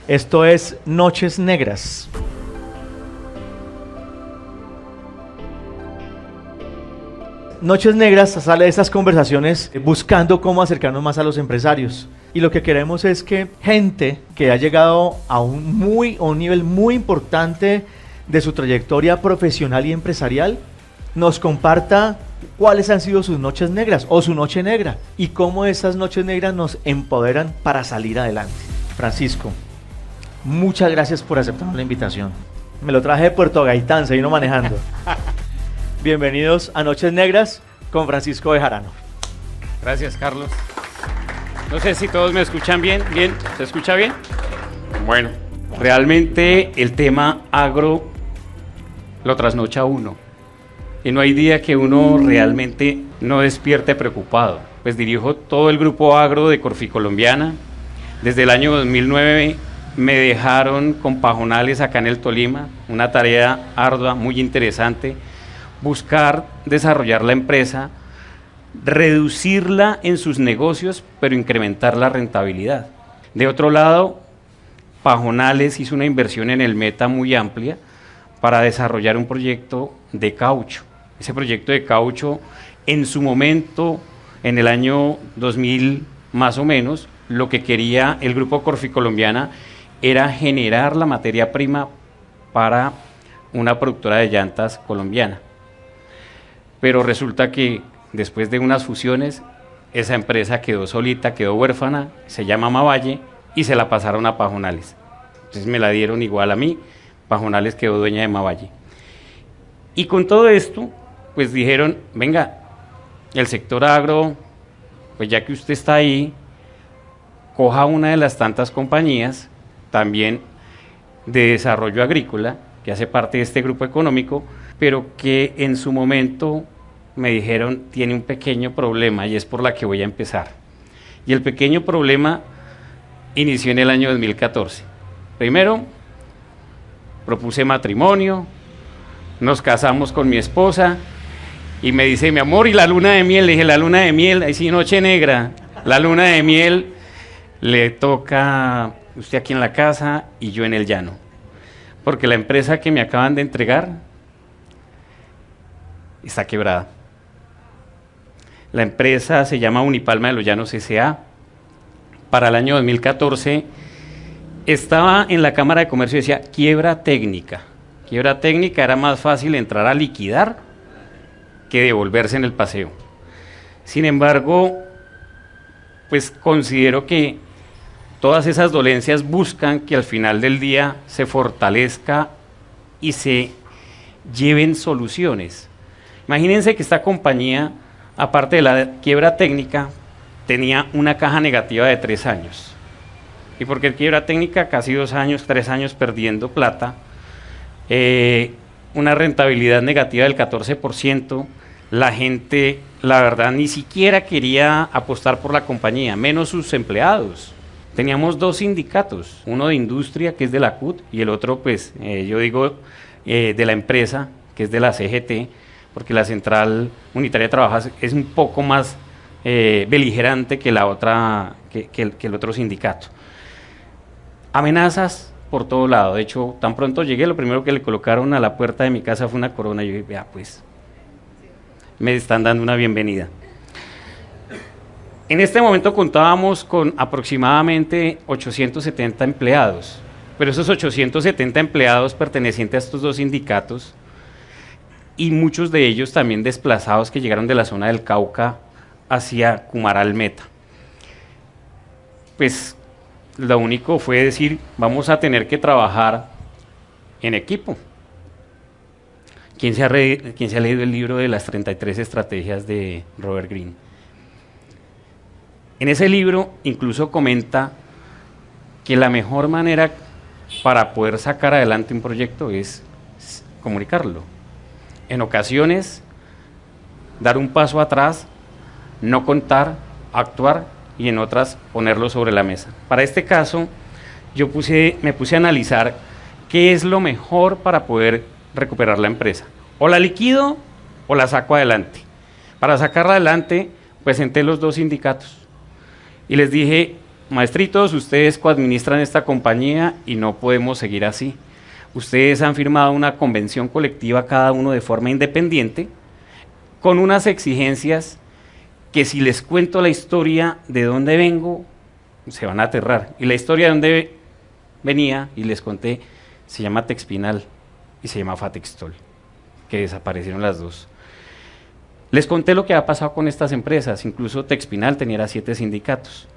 Esto es Noches Negras. Noches Negras sale de estas conversaciones buscando cómo acercarnos más a los empresarios. Y lo que queremos es que gente que ha llegado a un nivel muy importante de su trayectoria profesional y empresarial nos comparta cuáles han sido sus noches negras o su noche negra y cómo esas noches negras nos empoderan para salir adelante. Francisco, muchas gracias por aceptar la invitación. Me lo traje de Puerto Gaitán, se vino manejando. Bienvenidos a Noches Negras con Francisco Bejarano. Gracias, Carlos. No sé si todos me escuchan bien. ¿Bien? ¿Se escucha bien? Bueno, realmente el tema agro lo trasnocha uno. Y no hay día que uno realmente no despierte preocupado. Pues dirijo todo el grupo agro de Corficolombiana. Desde el año 2009 me dejaron con pajonales acá en el Tolima, una tarea ardua, muy interesante, buscar desarrollar la empresa, reducirla en sus negocios, pero incrementar la rentabilidad. De otro lado, Pajonales hizo una inversión en el Meta muy amplia para desarrollar un proyecto de caucho. Ese proyecto de caucho, en su momento, en el año 2000 más o menos, lo que quería el grupo Corficolombiana era generar la materia prima para una productora de llantas colombiana. Pero resulta que después de unas fusiones, esa empresa quedó solita, quedó huérfana, se llama Mavalle y se la pasaron a Pajonales. Entonces me la dieron igual a mí, Pajonales quedó dueña de Mavalle. Y con todo esto, pues dijeron, venga, el sector agro, pues ya que usted está ahí, coja una de las tantas compañías, también de desarrollo agrícola, que hace parte de este grupo económico, pero que en su momento me dijeron, tiene un pequeño problema y es por la que voy a empezar. Y el pequeño problema inició en el año 2014. Primero, propuse matrimonio, nos casamos con mi esposa y me dice, mi amor, ¿y la luna de miel? Le dije, la luna de miel, ahí sí, noche negra. La luna de miel le toca usted aquí en la casa y yo en el llano. Porque la empresa que me acaban de entregar está quebrada. La empresa se llama Unipalma de los Llanos S.A. Para el año 2014 estaba en la Cámara de Comercio y decía quiebra técnica. Quiebra técnica, era más fácil entrar a liquidar que devolverse en el paseo. Sin embargo, pues considero que todas esas dolencias buscan que al final del día se fortalezca y se lleven soluciones. Imagínense que esta compañía, aparte de la quiebra técnica, tenía una caja negativa de 3 años. ¿Y por qué quiebra técnica? Casi 2 años, 3 años perdiendo plata, una rentabilidad negativa del 14%, la gente, la verdad, ni siquiera quería apostar por la compañía, menos sus empleados. Teníamos 2 sindicatos, uno de industria, que es de la CUT, y el otro, pues, yo digo, de la empresa, que es de la CGT, porque la Central Unitaria de Trabajadores es un poco más beligerante que la otra, que el otro sindicato. Amenazas por todo lado. De hecho, tan pronto llegué, lo primero que le colocaron a la puerta de mi casa fue una corona. Y yo dije, vea, pues, me están dando una bienvenida. En este momento contábamos con aproximadamente 870 empleados, pero esos 870 empleados pertenecientes a estos 2 sindicatos y muchos de ellos también desplazados que llegaron de la zona del Cauca hacia Cumaral Meta. Pues lo único fue decir, vamos a tener que trabajar en equipo. ¿Quién se ha leído el libro de las 33 estrategias de Robert Greene? En ese libro incluso comenta que la mejor manera para poder sacar adelante un proyecto es comunicarlo. En ocasiones, dar un paso atrás, no contar, actuar, y en otras ponerlo sobre la mesa. Para este caso, me puse a analizar qué es lo mejor para poder recuperar la empresa. O la liquido o la saco adelante. Para sacarla adelante, presenté los 2 sindicatos y les dije, maestritos, ustedes coadministran esta compañía y no podemos seguir así. Ustedes han firmado una convención colectiva cada uno de forma independiente, con unas exigencias que si les cuento la historia de dónde vengo, se van a aterrar. Y la historia de dónde venía, y les conté, se llama Texpinal y se llama Fatextol, que desaparecieron las dos. Les conté lo que ha pasado con estas empresas, incluso Texpinal tenía 7 sindicatos.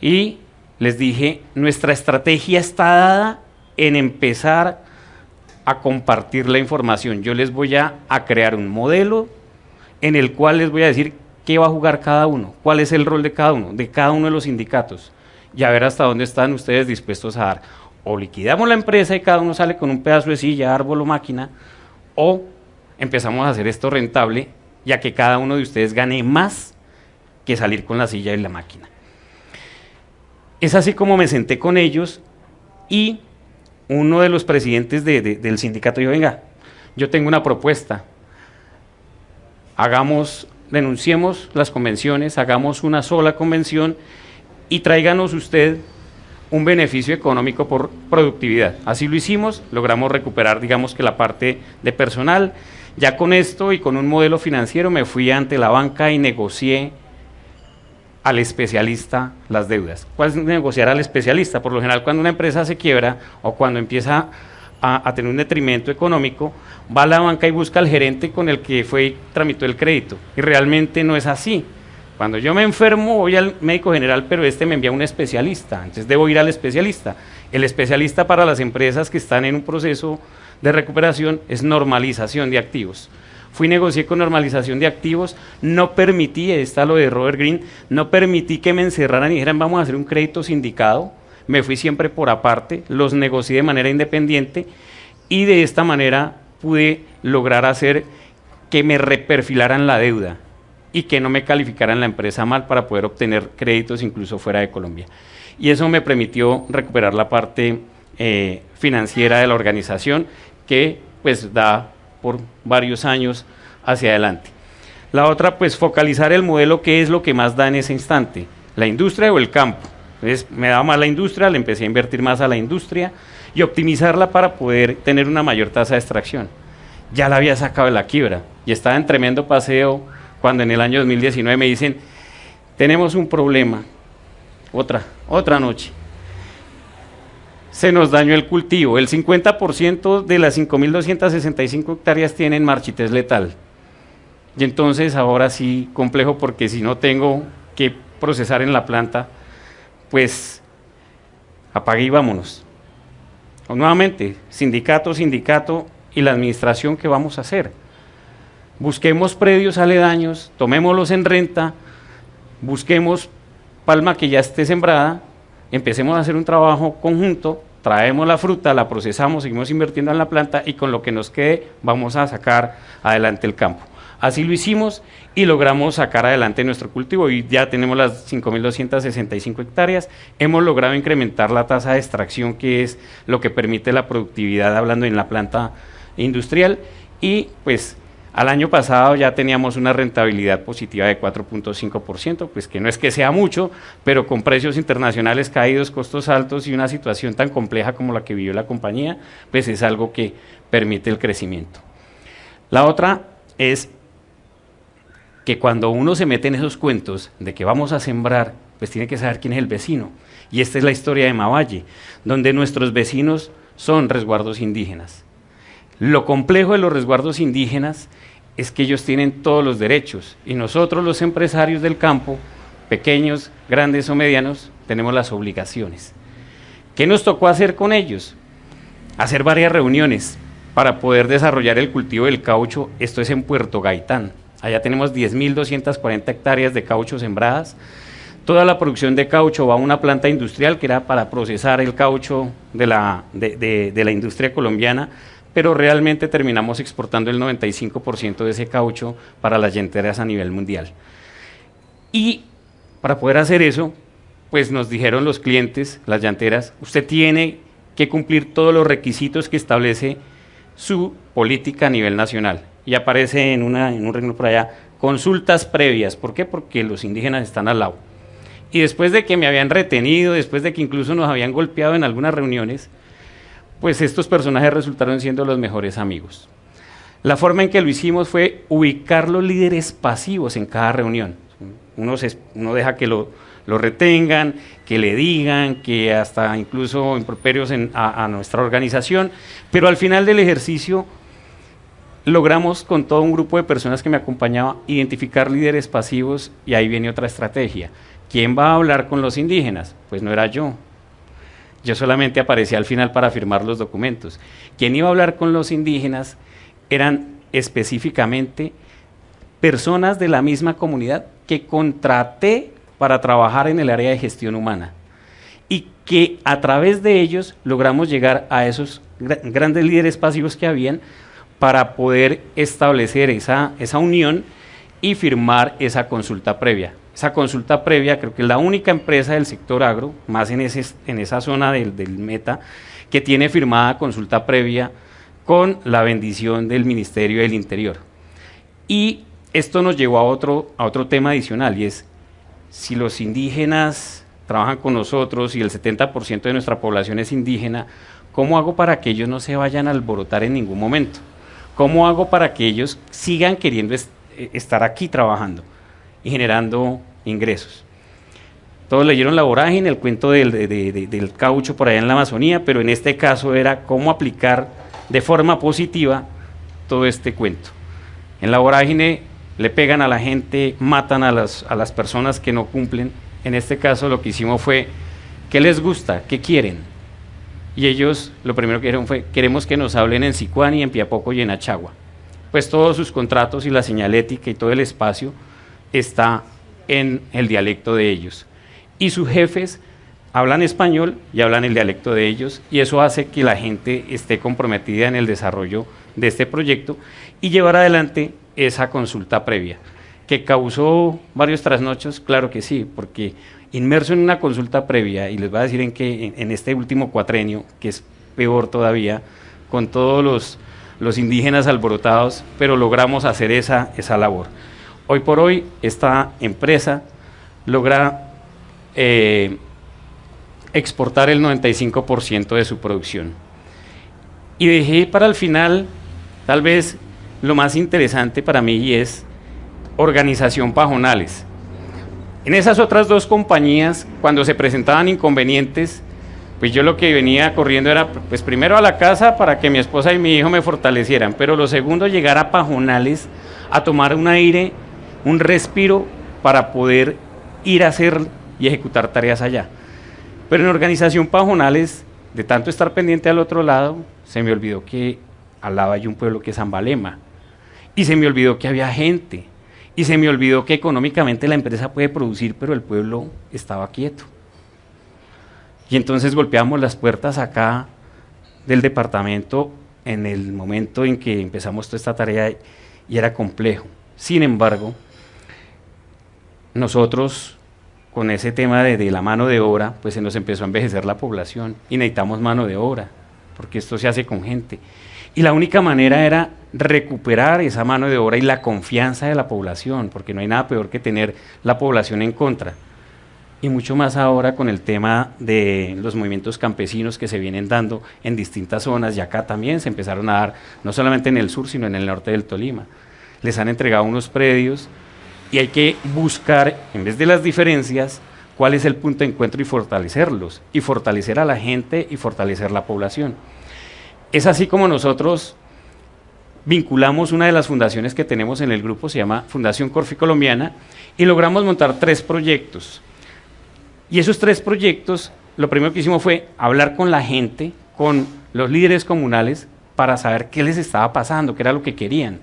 Y les dije, nuestra estrategia está dada en empezar a compartir la información. Yo les voy a crear un modelo en el cual les voy a decir qué va a jugar cada uno, cuál es el rol de cada uno de los sindicatos, y a ver hasta dónde están ustedes dispuestos a dar. O liquidamos la empresa y cada uno sale con un pedazo de silla, árbol o máquina, o empezamos a hacer esto rentable, ya que cada uno de ustedes gane más que salir con la silla y la máquina. Es así como me senté con ellos y uno de los presidentes del sindicato dijo, venga, yo tengo una propuesta, denunciemos las convenciones, hagamos una sola convención y tráiganos usted un beneficio económico por productividad. Así lo hicimos, logramos recuperar, digamos que la parte de personal. Ya con esto y con un modelo financiero me fui ante la banca y negocié al especialista las deudas. ¿Cuál es negociar al especialista? Por lo general, cuando una empresa se quiebra o cuando empieza a tener un detrimento económico, va a la banca y busca al gerente con el que fue y tramitó el crédito. Y realmente no es así. Cuando yo me enfermo voy al médico general, pero me envía un especialista, entonces debo ir al especialista. El especialista para las empresas que están en un proceso de recuperación es normalización de activos. Fui, negocié con normalización de activos, no permití, está lo de Robert Greene, no permití que me encerraran y dijeran vamos a hacer un crédito sindicado, me fui siempre por aparte, los negocié de manera independiente y de esta manera pude lograr hacer que me reperfilaran la deuda y que no me calificaran la empresa mal para poder obtener créditos incluso fuera de Colombia. Y eso me permitió recuperar la parte financiera de la organización que pues da por varios años hacia adelante. La otra, pues focalizar el modelo, qué es lo que más da en ese instante, la industria o el campo. Entonces me daba más la industria, le empecé a invertir más a la industria y optimizarla para poder tener una mayor tasa de extracción. Ya la había sacado de la quiebra y estaba en tremendo paseo cuando en el año 2019 me dicen, tenemos un problema, otra noche. Se nos dañó el cultivo, el 50% de las 5.265 hectáreas tienen marchitez letal. Y entonces ahora sí, complejo, porque si no tengo que procesar en la planta, pues apague y vámonos. O nuevamente, sindicato y la administración, ¿qué vamos a hacer? Busquemos predios aledaños, tomémoslos en renta, busquemos palma que ya esté sembrada, empecemos a hacer un trabajo conjunto, traemos la fruta, la procesamos, seguimos invirtiendo en la planta y con lo que nos quede vamos a sacar adelante el campo. Así lo hicimos y logramos sacar adelante nuestro cultivo y ya tenemos las 5.265 hectáreas, hemos logrado incrementar la tasa de extracción, que es lo que permite la productividad hablando en la planta industrial, y pues al año pasado ya teníamos una rentabilidad positiva de 4.5%, pues que no es que sea mucho, pero con precios internacionales caídos, costos altos y una situación tan compleja como la que vivió la compañía, pues es algo que permite el crecimiento. La otra es que cuando uno se mete en esos cuentos de que vamos a sembrar, pues tiene que saber quién es el vecino. Y esta es la historia de Mavalle, donde nuestros vecinos son resguardos indígenas. Lo complejo de los resguardos indígenas es que ellos tienen todos los derechos y nosotros los empresarios del campo, pequeños, grandes o medianos, tenemos las obligaciones. ¿Qué nos tocó hacer con ellos? Hacer varias reuniones para poder desarrollar el cultivo del caucho. Esto es en Puerto Gaitán. Allá tenemos 10.240 hectáreas de caucho sembradas. Toda la producción de caucho va a una planta industrial que era para procesar el caucho de la industria colombiana, pero realmente terminamos exportando el 95% de ese caucho para las llanteras a nivel mundial. Y para poder hacer eso, pues nos dijeron los clientes, las llanteras, usted tiene que cumplir todos los requisitos que establece su política a nivel nacional. Y aparece en un renglón por allá, consultas previas. ¿Por qué? Porque los indígenas están al lado. Y después de que me habían retenido, después de que incluso nos habían golpeado en algunas reuniones, pues estos personajes resultaron siendo los mejores amigos. La forma en que lo hicimos fue ubicar los líderes pasivos en cada reunión. Uno deja que lo retengan, que le digan, que hasta incluso improperios a nuestra organización, pero al final del ejercicio logramos con todo un grupo de personas que me acompañaba identificar líderes pasivos, y ahí viene otra estrategia. ¿Quién va a hablar con los indígenas? Pues no era yo. Yo solamente aparecía al final para firmar los documentos. ¿Quién iba a hablar con los indígenas? Eran específicamente personas de la misma comunidad que contraté para trabajar en el área de gestión humana, y que a través de ellos logramos llegar a esos grandes líderes pasivos que habían para poder establecer esa unión y firmar esa consulta previa. Esa consulta previa creo que es la única empresa del sector agro, más en esa zona del Meta, que tiene firmada consulta previa con la bendición del Ministerio del Interior. Y esto nos llevó a otro tema adicional, y es, si los indígenas trabajan con nosotros y el 70% de nuestra población es indígena, ¿cómo hago para que ellos no se vayan a alborotar en ningún momento? ¿Cómo hago para que ellos sigan queriendo estar aquí trabajando y generando ingresos? Todos leyeron La Vorágine, el cuento del caucho por allá en la Amazonía, pero en este caso era cómo aplicar de forma positiva todo este cuento. En La Vorágine le pegan a la gente, matan a las personas que no cumplen. En este caso lo que hicimos fue, ¿qué les gusta? ¿Qué quieren? Y ellos lo primero que dijeron fue, queremos que nos hablen en Sicuani, en Piapoco y en Achagua. Pues todos sus contratos y la señalética y todo el espacio está en el dialecto de ellos. Y sus jefes hablan español y hablan el dialecto de ellos, y eso hace que la gente esté comprometida en el desarrollo de este proyecto y llevar adelante esa consulta previa. ¿Que causó varios trasnochos? Claro que sí, porque inmerso en una consulta previa, y les voy a decir en este último cuatrenio, que es peor todavía, con todos los indígenas alborotados, pero logramos hacer esa labor. Hoy por hoy esta empresa logra exportar el 95% de su producción. Y dejé para el final, tal vez lo más interesante para mí, y es Organización Pajonales. En esas otras dos compañías, cuando se presentaban inconvenientes, pues yo lo que venía corriendo era, pues primero a la casa para que mi esposa y mi hijo me fortalecieran, pero lo segundo, llegar a Pajonales a tomar un aire, un respiro, para poder ir a hacer y ejecutar tareas allá. Pero en Organización Pajonales, de tanto estar pendiente al otro lado, se me olvidó que al lado hay un pueblo que es Zambalema, y se me olvidó que había gente, y se me olvidó que económicamente la empresa puede producir, pero el pueblo estaba quieto. Y entonces golpeamos las puertas acá del departamento en el momento en que empezamos toda esta tarea, y era complejo. Sin embargo, nosotros con ese tema de la mano de obra, pues se nos empezó a envejecer la población y necesitamos mano de obra, porque esto se hace con gente. Y la única manera era recuperar esa mano de obra y la confianza de la población, porque no hay nada peor que tener la población en contra. Y mucho más ahora con el tema de los movimientos campesinos que se vienen dando en distintas zonas, y acá también se empezaron a dar, no solamente en el sur, sino en el norte del Tolima. Les han entregado unos predios, y hay que buscar, en vez de las diferencias, cuál es el punto de encuentro y fortalecerlos, y fortalecer a la gente y fortalecer la población. Es así como nosotros vinculamos una de las fundaciones que tenemos en el grupo, se llama Fundación Corfi Colombiana, y logramos montar 3 proyectos. Y esos 3 proyectos, lo primero que hicimos fue hablar con la gente, con los líderes comunales, para saber qué les estaba pasando, qué era lo que querían.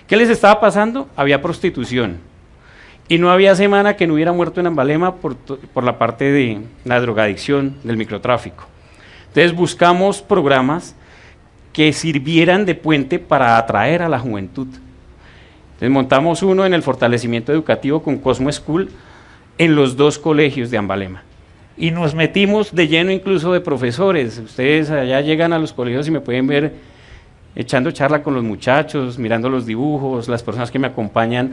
¿Qué les estaba pasando? Había prostitución. Y no había semana que no hubiera muerto en Zambalema por la parte de la drogadicción, del microtráfico. Entonces buscamos programas que sirvieran de puente para atraer a la juventud. Entonces montamos uno en el fortalecimiento educativo con Cosmo School en los 2 colegios de Zambalema. Y nos metimos de lleno incluso de profesores. Ustedes allá llegan a los colegios y me pueden ver echando charla con los muchachos, mirando los dibujos, las personas que me acompañan,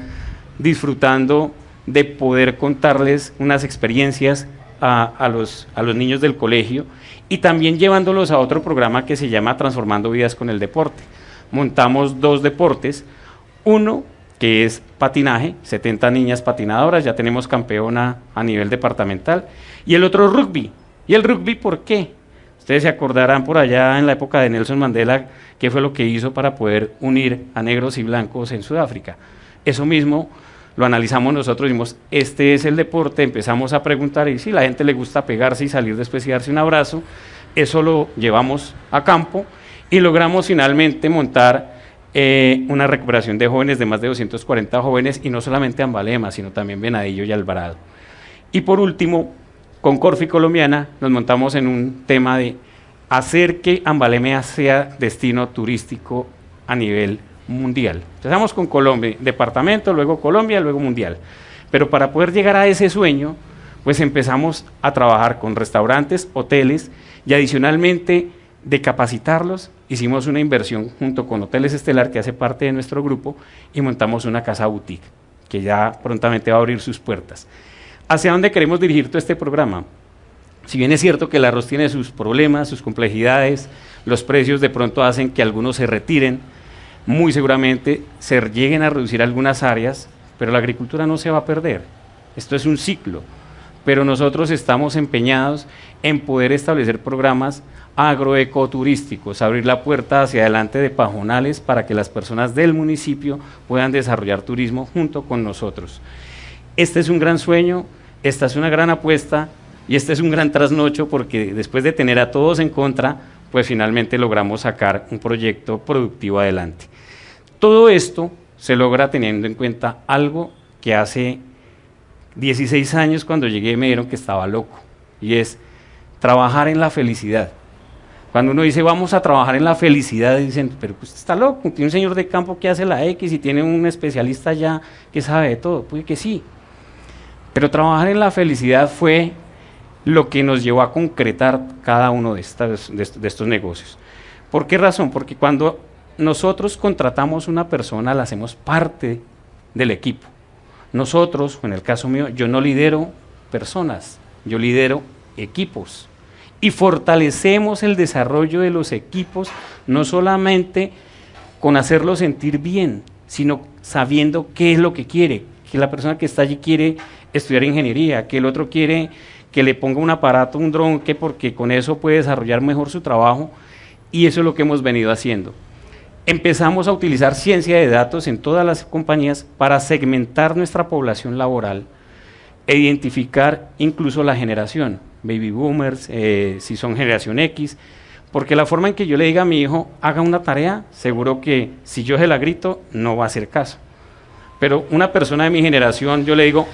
disfrutando de poder contarles unas experiencias a los niños del colegio y también llevándolos a otro programa que se llama Transformando Vidas con el Deporte. Montamos 2 deportes, uno que es patinaje, 70 niñas patinadoras, ya tenemos campeona a nivel departamental, y el otro rugby. ¿Y el rugby por qué? Ustedes se acordarán por allá en la época de Nelson Mandela qué fue lo que hizo para poder unir a negros y blancos en Sudáfrica. Eso mismo lo analizamos nosotros, dijimos, este es el deporte, empezamos a preguntar y si la gente le gusta pegarse y salir después y darse un abrazo, eso lo llevamos a campo y logramos finalmente montar una recuperación de jóvenes, de más de 240 jóvenes, y no solamente Ambalema, sino también Venadillo y Alvarado. Y por último, con Corfi Colombiana nos montamos en un tema de hacer que Ambalema sea destino turístico a nivel mundial. Empezamos con Colombia, departamento, luego Colombia, luego mundial. Pero para poder llegar a ese sueño, pues empezamos a trabajar con restaurantes, hoteles y adicionalmente de capacitarlos, hicimos una inversión junto con Hoteles Estelar, que hace parte de nuestro grupo, y montamos una casa boutique, que ya prontamente va a abrir sus puertas. ¿Hacia dónde queremos dirigir todo este programa? Si bien es cierto que el arroz tiene sus problemas, sus complejidades, los precios de pronto hacen que algunos se retiren, muy seguramente se lleguen a reducir algunas áreas, pero la agricultura no se va a perder. Esto es un ciclo, pero nosotros estamos empeñados en poder establecer programas agroecoturísticos, abrir la puerta hacia adelante de Pajonales para que las personas del municipio puedan desarrollar turismo junto con nosotros. Este es un gran sueño, esta es una gran apuesta y este es un gran trasnocho, porque después de tener a todos en contra, pues finalmente logramos sacar un proyecto productivo adelante. Todo esto se logra teniendo en cuenta algo que hace 16 años cuando llegué me dijeron que estaba loco, y es trabajar en la felicidad. Cuando uno dice vamos a trabajar en la felicidad, dicen, pero usted está loco, tiene un señor de campo que hace la X y tiene un especialista ya que sabe de todo. Puede que sí, pero trabajar en la felicidad fue lo que nos llevó a concretar cada uno de estos negocios. ¿Por qué razón? Porque cuando nosotros contratamos una persona, la hacemos parte del equipo. Nosotros, en el caso mío, yo no lidero personas, yo lidero equipos. Y fortalecemos el desarrollo de los equipos, no solamente con hacerlo sentir bien, sino sabiendo qué es lo que quiere, que la persona que está allí quiere estudiar ingeniería, que el otro quiere que le ponga un aparato, un dron, que porque con eso puede desarrollar mejor su trabajo, y eso es lo que hemos venido haciendo. Empezamos a utilizar ciencia de datos en todas las compañías para segmentar nuestra población laboral e identificar incluso la generación, baby boomers, si son generación X, porque la forma en que yo le diga a mi hijo, haga una tarea, seguro que si yo se la grito, no va a hacer caso. Pero una persona de mi generación, yo le digo,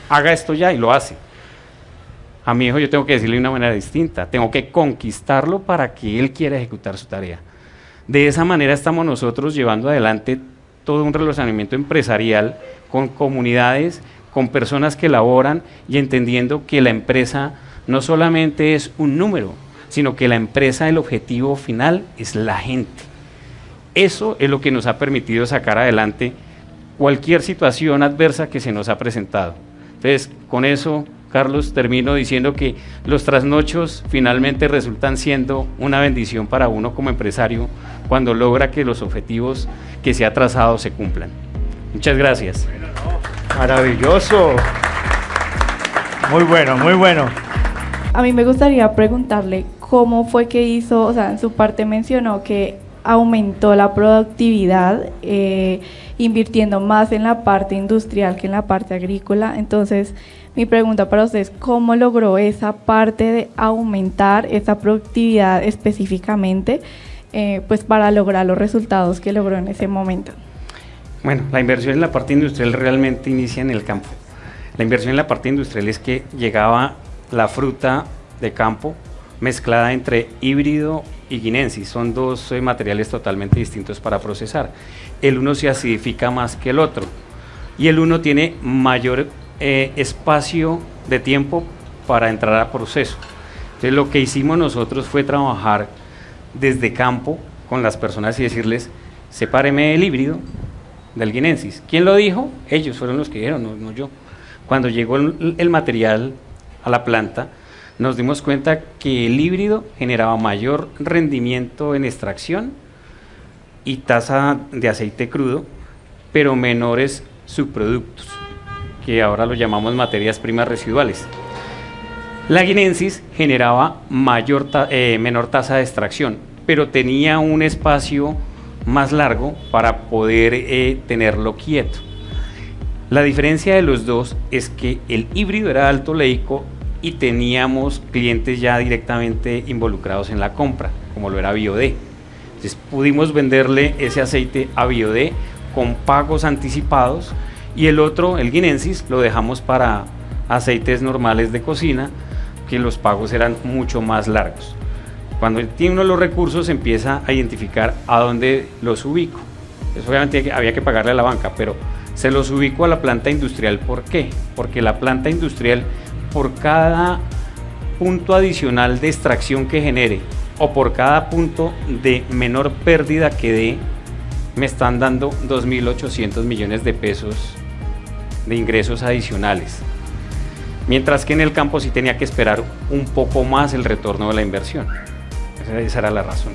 haga esto ya, y lo hace. A mi hijo yo tengo que decirle de una manera distinta, tengo que conquistarlo para que él quiera ejecutar su tarea. De esa manera estamos nosotros llevando adelante todo un relacionamiento empresarial con comunidades, con personas que laboran y entendiendo que la empresa no solamente es un número, sino que la empresa, el objetivo final es la gente. Eso es lo que nos ha permitido sacar adelante cualquier situación adversa que se nos ha presentado. Entonces, con eso, Carlos, termino diciendo que los trasnochos finalmente resultan siendo una bendición para uno como empresario cuando logra que los objetivos que se ha trazado se cumplan. Muchas gracias. Maravilloso. Muy bueno, muy bueno. A mí me gustaría preguntarle cómo fue que hizo, o sea, en su parte mencionó que aumentó la productividad invirtiendo más en la parte industrial que en la parte agrícola. Entonces, mi pregunta para ustedes, ¿cómo logró esa parte de aumentar esa productividad específicamente pues para lograr los resultados que logró en ese momento? Bueno, la inversión en la parte industrial realmente inicia en el campo. La inversión en la parte industrial es que llegaba la fruta de campo mezclada entre híbrido y guinensis. Son dos materiales totalmente distintos para procesar. El uno se acidifica más que el otro y el uno tiene mayor espacio de tiempo para entrar a proceso. Entonces lo que hicimos nosotros fue trabajar desde campo con las personas y decirles, sepáreme el híbrido del guinensis. ¿Quién lo dijo? Ellos fueron los que dijeron, no yo. Cuando llegó el material a la planta, nos dimos cuenta que el híbrido generaba mayor rendimiento en extracción y tasa de aceite crudo, pero menores subproductos, que ahora lo llamamos materias primas residuales. La guinensis generaba menor tasa de extracción, pero tenía un espacio más largo para poder tenerlo quieto. La diferencia de los dos es que el híbrido era alto oleico y teníamos clientes ya directamente involucrados en la compra, como lo era Biodé. Entonces pudimos venderle ese aceite a Biodé con pagos anticipados, y el otro, el guinensis, lo dejamos para aceites normales de cocina, que los pagos eran mucho más largos. Cuando tiene uno los recursos, empieza a identificar a dónde los ubico. Eso obviamente había que pagarle a la banca, pero se los ubico a la planta industrial. ¿Por qué? Porque la planta industrial, por cada punto adicional de extracción que genere o por cada punto de menor pérdida que dé, me están dando 2.800 millones de pesos de ingresos adicionales. Mientras que en el campo sí tenía que esperar un poco más el retorno de la inversión. Esa era la razón.